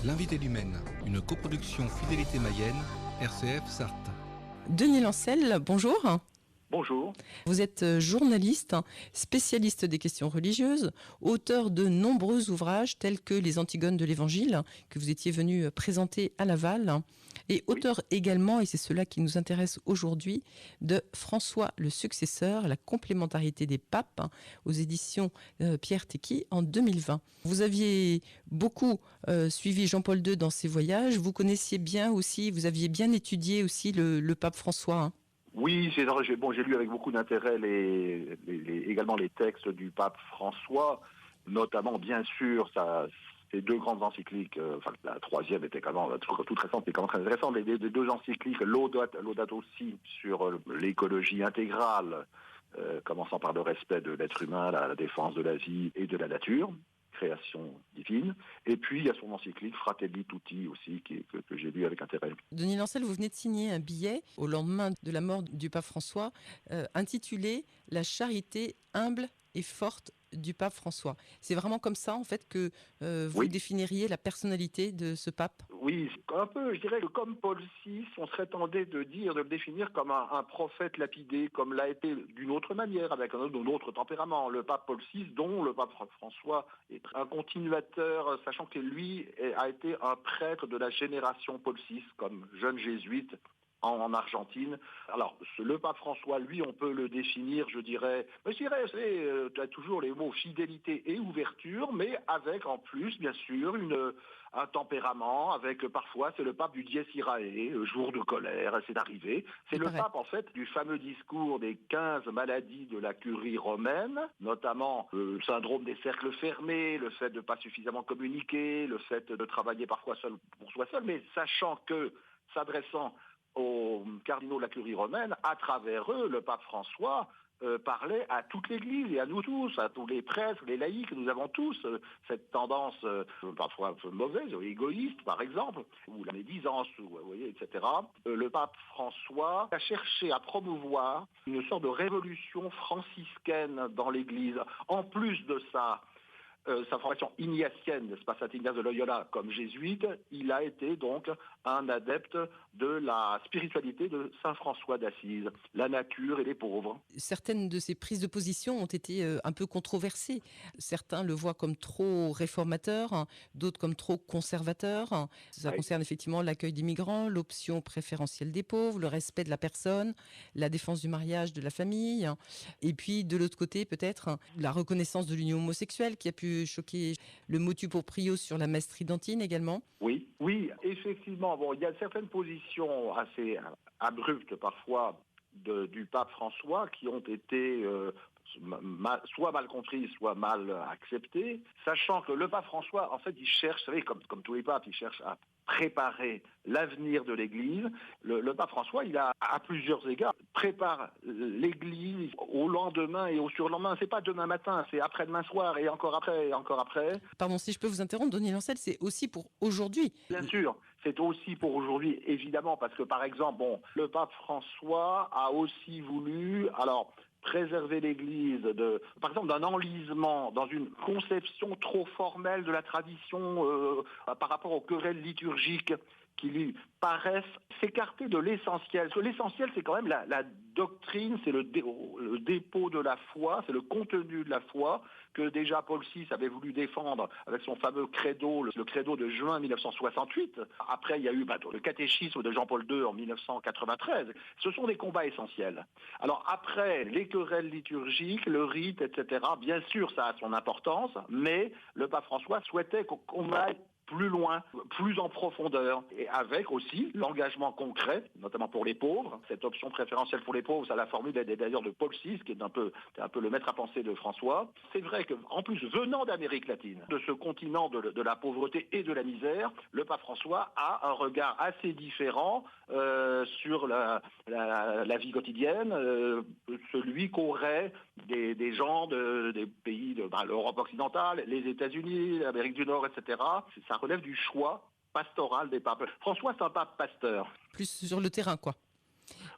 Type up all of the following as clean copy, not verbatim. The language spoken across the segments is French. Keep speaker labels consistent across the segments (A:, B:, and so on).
A: L'invité du Maine, une coproduction Fidélité Mayenne, RCF Sarthe.
B: Denis Lancel, bonjour.
C: Bonjour.
B: Vous êtes journaliste, spécialiste des questions religieuses, auteur de nombreux ouvrages tels que Les Antigones de l'Évangile, que vous étiez venu présenter à Laval, et auteur également, et c'est cela qui nous intéresse aujourd'hui, de François le Successeur, la complémentarité des papes, aux éditions Pierre Tecky en 2020. Vous aviez beaucoup suivi Jean-Paul II dans ses voyages, vous connaissiez bien aussi, vous aviez bien étudié aussi le pape François.
C: Oui, j'ai lu avec beaucoup d'intérêt également les textes du pape François, notamment bien sûr ces deux grandes encycliques, la troisième était quand même toute récente, mais quand même très intéressante, les deux encycliques, Laudato Si sur l'écologie intégrale, commençant par le respect de l'être humain, la défense de la vie et de la nature, création divine, et puis il y a son encyclique Fratelli Tutti aussi, que j'ai lu avec intérêt.
B: Denis Lancel, vous venez de signer un billet au lendemain de la mort du pape François, intitulé « La charité humble et forte du pape François ». C'est vraiment comme ça, en fait, que vous définiriez la personnalité de ce pape ?
C: Oui, un peu, je dirais que comme Paul VI, on serait tenté de le définir comme un prophète lapidé, comme l'a été d'une autre manière, avec un autre tempérament. Le pape Paul VI, dont le pape François est un continuateur, sachant que lui a été un prêtre de la génération Paul VI, comme jeune jésuite en Argentine. Alors, le pape François, lui, on peut le définir, tu as toujours les mots fidélité et ouverture, mais avec en plus, bien sûr, un tempérament, avec parfois, c'est le pape du Dies Irae, jour de colère, c'est arrivé. C'est le pape, en fait, du fameux discours des 15 maladies de la curie romaine, notamment le syndrome des cercles fermés, le fait de ne pas suffisamment communiquer, le fait de travailler parfois seul pour soi seul, mais sachant que, s'adressant aux cardinaux de la curie romaine, à travers eux, le pape François parlait à toute l'Église et à nous tous, à tous les prêtres, les laïcs. Nous avons tous cette tendance parfois un peu mauvaise, égoïste par exemple, ou la médisance, etc. Le pape François a cherché à promouvoir une sorte de révolution franciscaine dans l'Église. En plus de ça, sa formation ignatienne, n'est-ce pas, Saint Ignace de Loyola comme jésuite, il a été donc un adepte de la spiritualité de Saint François d'Assise, la nature et les pauvres.
B: Certaines de ses prises de position ont été un peu controversées. Certains le voient comme trop réformateur, d'autres comme trop conservateur. Ça concerne effectivement l'accueil des migrants, l'option préférentielle des pauvres, le respect de la personne, la défense du mariage, de la famille. Et puis de l'autre côté, peut-être, la reconnaissance de l'union homosexuelle qui a pu choquer, le motu proprio sur la messe tridentine également.
C: Oui, effectivement. Bon, il y a certaines positions assez abruptes parfois du pape François qui ont été soit mal comprises, soit mal acceptées, sachant que le pape François, en fait, il cherche, vous savez, comme tous les papes, il cherche à préparer l'avenir de l'Église. Le pape François, il a, à plusieurs égards, prépare l'Église au lendemain et au surlendemain. C'est pas demain matin, c'est après-demain soir et encore après et encore après.
B: Pardon, si je peux vous interrompre, Denis Lancel, c'est aussi pour aujourd'hui.
C: Bien sûr, c'est aussi pour aujourd'hui, évidemment, parce que par exemple, le pape François a aussi voulu, préserver l'Église par exemple, d'un enlisement dans une conception trop formelle de la tradition par rapport aux querelles liturgiques qui lui paraissent s'écarter de l'essentiel. Parce que l'essentiel, c'est quand même la doctrine, c'est le dépôt de la foi, c'est le contenu de la foi que déjà Paul VI avait voulu défendre avec son fameux credo, le credo de juin 1968. Après, il y a eu le catéchisme de Jean-Paul II en 1993. Ce sont des combats essentiels. Alors après, les querelles liturgiques, le rite, etc., bien sûr, ça a son importance, mais le pape François souhaitait qu'on aille plus loin, plus en profondeur, et avec aussi l'engagement concret, notamment pour les pauvres. Cette option préférentielle pour les pauvres, ça la formule d'ailleurs de Paul VI, qui est un peu le maître à penser de François. C'est vrai qu'en plus, venant d'Amérique latine, de ce continent de la pauvreté et de la misère, le pape François a un regard assez différent sur la vie quotidienne, celui qu'auraient des gens des pays de l'Europe occidentale, les États-Unis, l'Amérique du Nord, etc. Ça relève du choix pastoral des papes. François, c'est un pape pasteur.
B: Plus sur le terrain, quoi.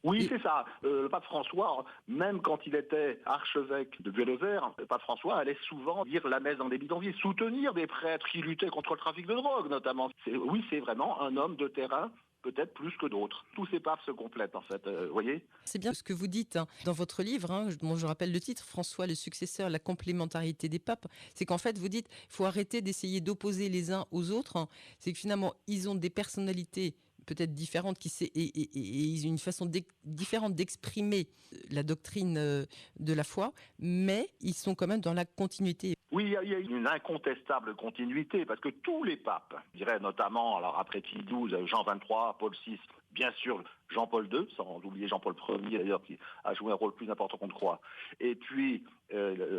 C: Oui,
B: Et
C: c'est ça. Le pape François, même quand il était archevêque de Buenos Aires, le pape François allait souvent dire la messe dans des bidonvilles, soutenir des prêtres qui luttaient contre le trafic de drogue, notamment. Oui, c'est vraiment un homme de terrain, peut-être plus que d'autres. Tous ces papes se complètent, en fait. Vous voyez?
B: c'est bien ce que vous dites hein, dans votre livre, hein, dont je rappelle le titre, François le successeur, la complémentarité des papes. C'est qu'en fait, vous dites, il faut arrêter d'essayer d'opposer les uns aux autres. Hein. C'est que finalement, ils ont des personnalités peut-être différentes et ils ont une façon différente d'exprimer la doctrine de la foi, mais ils sont quand même dans la continuité.
C: Oui, il y a une incontestable continuité, parce que tous les papes, je dirais notamment, alors après Pie XII, Jean XXIII, Paul VI, bien sûr Jean-Paul II, sans oublier Jean-Paul Ier d'ailleurs, qui a joué un rôle plus important qu'on ne croit, et puis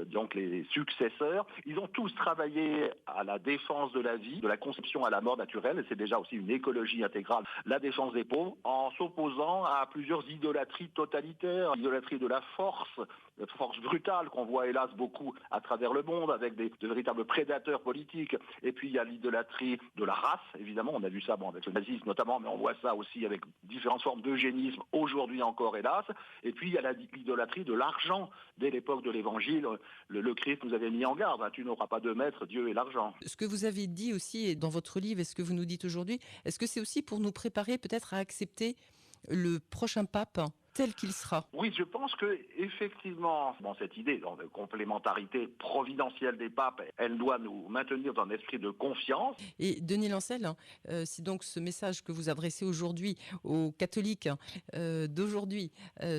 C: donc les successeurs, ils ont tous travaillé à la défense de la vie, de la conception à la mort naturelle, et c'est déjà aussi une écologie intégrale, la défense des pauvres, en s'opposant à plusieurs idolâtries totalitaires, l'idolâtrie de la force brutale qu'on voit hélas beaucoup à travers le monde, avec de véritables prédateurs politiques. Et puis il y a l'idolâtrie de la race, évidemment, on a vu ça avec le nazisme notamment, mais on voit ça aussi avec différentes formes d'eugénisme, aujourd'hui encore hélas. Et puis il y a l'idolâtrie de l'argent. Dès l'époque de l'Évangile, le Christ nous avait mis en garde, hein, tu n'auras pas de maître, Dieu et l'argent.
B: Ce que vous avez dit aussi dans votre livre et ce que vous nous dites aujourd'hui, est-ce que c'est aussi pour nous préparer peut-être à accepter le prochain pape tel qu'il sera?
C: Oui, je pense que effectivement, cette idée de complémentarité providentielle des papes, elle doit nous maintenir dans un esprit de confiance.
B: Et Denis Lancel, c'est donc ce message que vous adressez aujourd'hui aux catholiques d'aujourd'hui,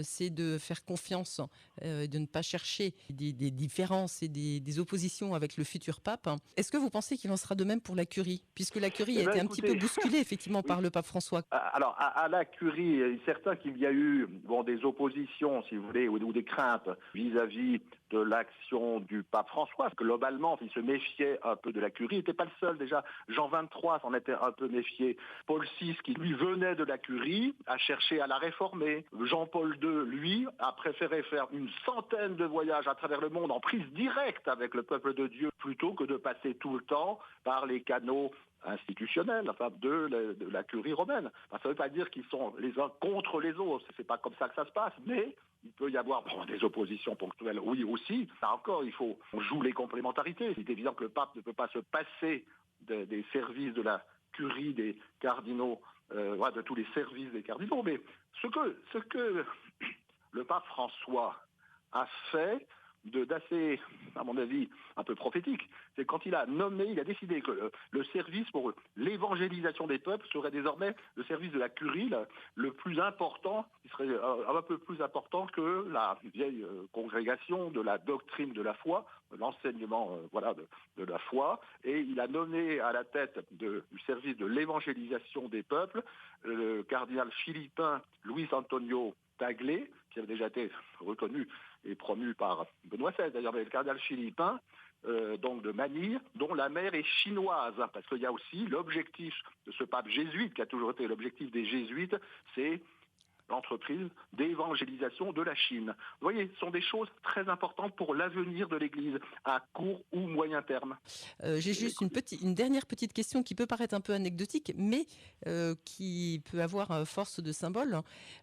B: c'est de faire confiance, de ne pas chercher des différences et des oppositions avec le futur pape. Est-ce que vous pensez qu'il en sera de même pour la Curie, puisque la Curie a été un petit peu bousculée effectivement
C: oui.
B: par le pape François?
C: Alors, à la Curie, il est certain qu'il y a eu des oppositions, si vous voulez, ou des craintes vis-à-vis de l'action du pape François. Globalement, il se méfiait un peu de la Curie. Il n'était pas le seul. Déjà, Jean XXIII s'en était un peu méfié. Paul VI, qui lui venait de la Curie, a cherché à la réformer. Jean-Paul II, lui, a préféré faire une centaine de voyages à travers le monde en prise directe avec le peuple de Dieu, plutôt que de passer tout le temps par les canaux institutionnels, enfin de la curie romaine. Enfin, ça ne veut pas dire qu'ils sont les uns contre les autres, c'est pas comme ça que ça se passe, mais il peut y avoir des oppositions ponctuelles, oui aussi. Là encore, on joue les complémentarités. C'est évident que le pape ne peut pas se passer des services de la curie des cardinaux, de tous les services des cardinaux, mais ce que le pape François a fait d'assez, à mon avis, un peu prophétique, c'est quand il a décidé que le service pour l'évangélisation des peuples serait désormais le service de la curie le plus important, qui serait un peu plus important que la vieille congrégation de la doctrine de la foi, de l'enseignement de la foi, et il a nommé à la tête du service de l'évangélisation des peuples le cardinal philippin Luis Antonio Tagle, qui avait déjà été reconnu et promu par Benoît XVI, d'ailleurs, mais le cardinal philippin, donc de Manille, dont la mère est chinoise, parce qu'il y a aussi l'objectif de ce pape jésuite, qui a toujours été l'objectif des jésuites, c'est l'entreprise d'évangélisation de la Chine. Vous voyez, ce sont des choses très importantes pour l'avenir de l'Église, à court ou moyen terme.
B: J'ai juste une dernière petite question qui peut paraître un peu anecdotique, mais qui peut avoir force de symbole.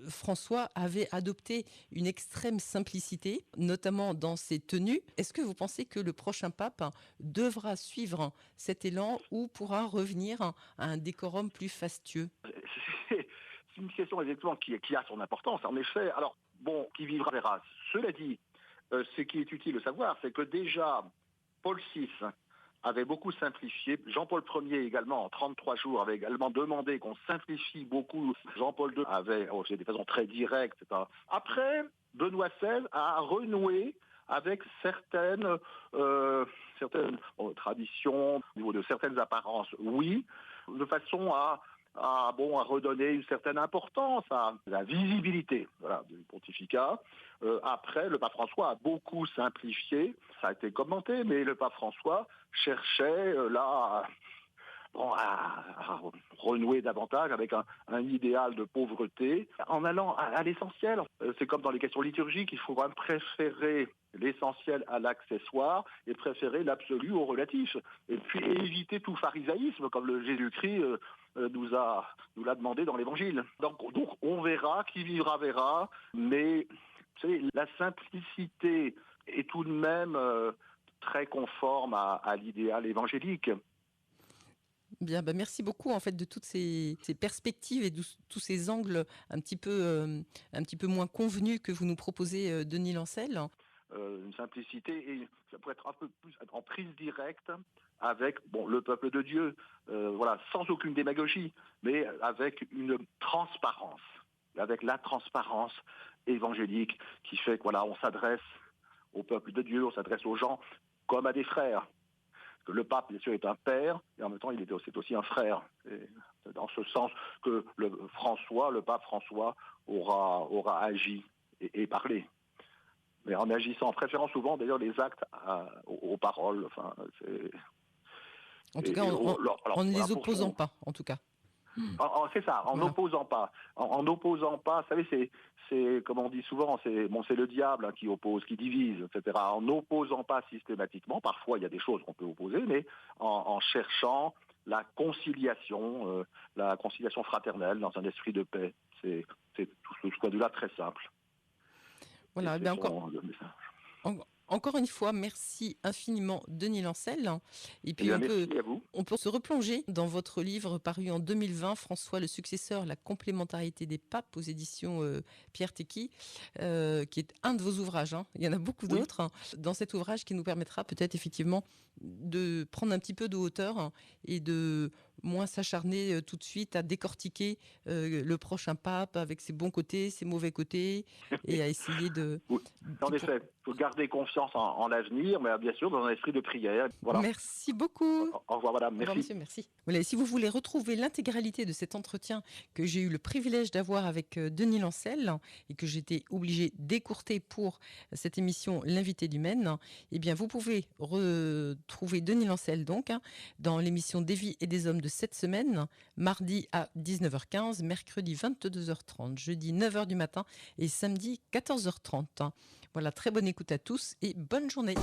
B: François avait adopté une extrême simplicité, notamment dans ses tenues. Est-ce que vous pensez que le prochain pape devra suivre cet élan ou pourra revenir à un décorum plus fastueux?
C: C'est une question exactement qui a son importance, en effet. Alors, qui vivra verra. Cela dit, ce qui est utile de savoir, c'est que déjà, Paul VI avait beaucoup simplifié. Jean-Paul Ier également, en 33 jours, avait également demandé qu'on simplifie beaucoup. Jean-Paul II avait, c'est des façons très directes, etc. Après, Benoît XVI a renoué avec certaines traditions, au niveau de certaines apparences, oui, de façon à redonner une certaine importance à la visibilité du pontificat. Après, le pape François a beaucoup simplifié, ça a été commenté, mais le pape François cherchait à renouer davantage avec un idéal de pauvreté, en allant à l'essentiel. C'est comme dans les questions liturgiques, il faut quand même préférer l'essentiel à l'accessoire et préférer l'absolu au relatif. Et puis éviter tout pharisaïsme, comme le Jésus-Christ nous l'a demandé dans l'Évangile. Donc on verra, qui vivra verra, mais vous savez, la simplicité est tout de même très conforme à l'idéal évangélique.
B: Bien, merci beaucoup en fait de toutes ces perspectives et de tous ces angles un petit peu moins convenus que vous nous proposez, Denis Lancel.
C: Une simplicité et ça pourrait être un peu plus en prise directe avec le peuple de Dieu, sans aucune démagogie, mais avec une transparence, avec la transparence évangélique qui fait on s'adresse au peuple de Dieu, on s'adresse aux gens comme à des frères. Que le pape, bien sûr, est un père, et en même temps, c'est aussi un frère. Et dans ce sens que le pape François aura agi et parlé. Mais en agissant, en préférant souvent d'ailleurs les actes aux paroles.
B: En tout cas, en ne les opposant pas, en tout cas.
C: C'est ça, en n'opposant pas. En n'opposant pas, vous savez, c'est comme on dit souvent, c'est le diable qui oppose, qui divise, etc. En n'opposant pas systématiquement, parfois il y a des choses qu'on peut opposer, mais en cherchant la conciliation fraternelle dans un esprit de paix. C'est tout ce point de vue-là très simple.
B: Voilà, encore une fois, merci infiniment Denis Lancel. Et puis on peut se replonger dans votre livre paru en 2020, François le successeur, la complémentarité des papes aux éditions Pierre Tecky, qui est un de vos ouvrages. Il y en a beaucoup d'autres dans cet ouvrage qui nous permettra peut-être effectivement de prendre un petit peu de hauteur et de moins s'acharner tout de suite à décortiquer le prochain pape avec ses bons côtés, ses mauvais côtés et à essayer de...
C: Oui. En effet, il faut garder confiance en l'avenir, mais bien sûr dans un esprit de prière. Voilà.
B: Merci beaucoup.
C: Au revoir madame, merci.
B: Au revoir monsieur, merci. Voilà, si vous voulez retrouver l'intégralité de cet entretien que j'ai eu le privilège d'avoir avec Denis Lancel et que j'étais obligée d'écourter pour cette émission L'invité du Maine, eh bien vous pouvez retrouver Denis Lancel donc dans l'émission Des vies et des hommes de cette semaine, mardi à 19h15, mercredi 22h30, jeudi 9h du matin et samedi 14h30. Voilà, très bonne écoute à tous et bonne journée.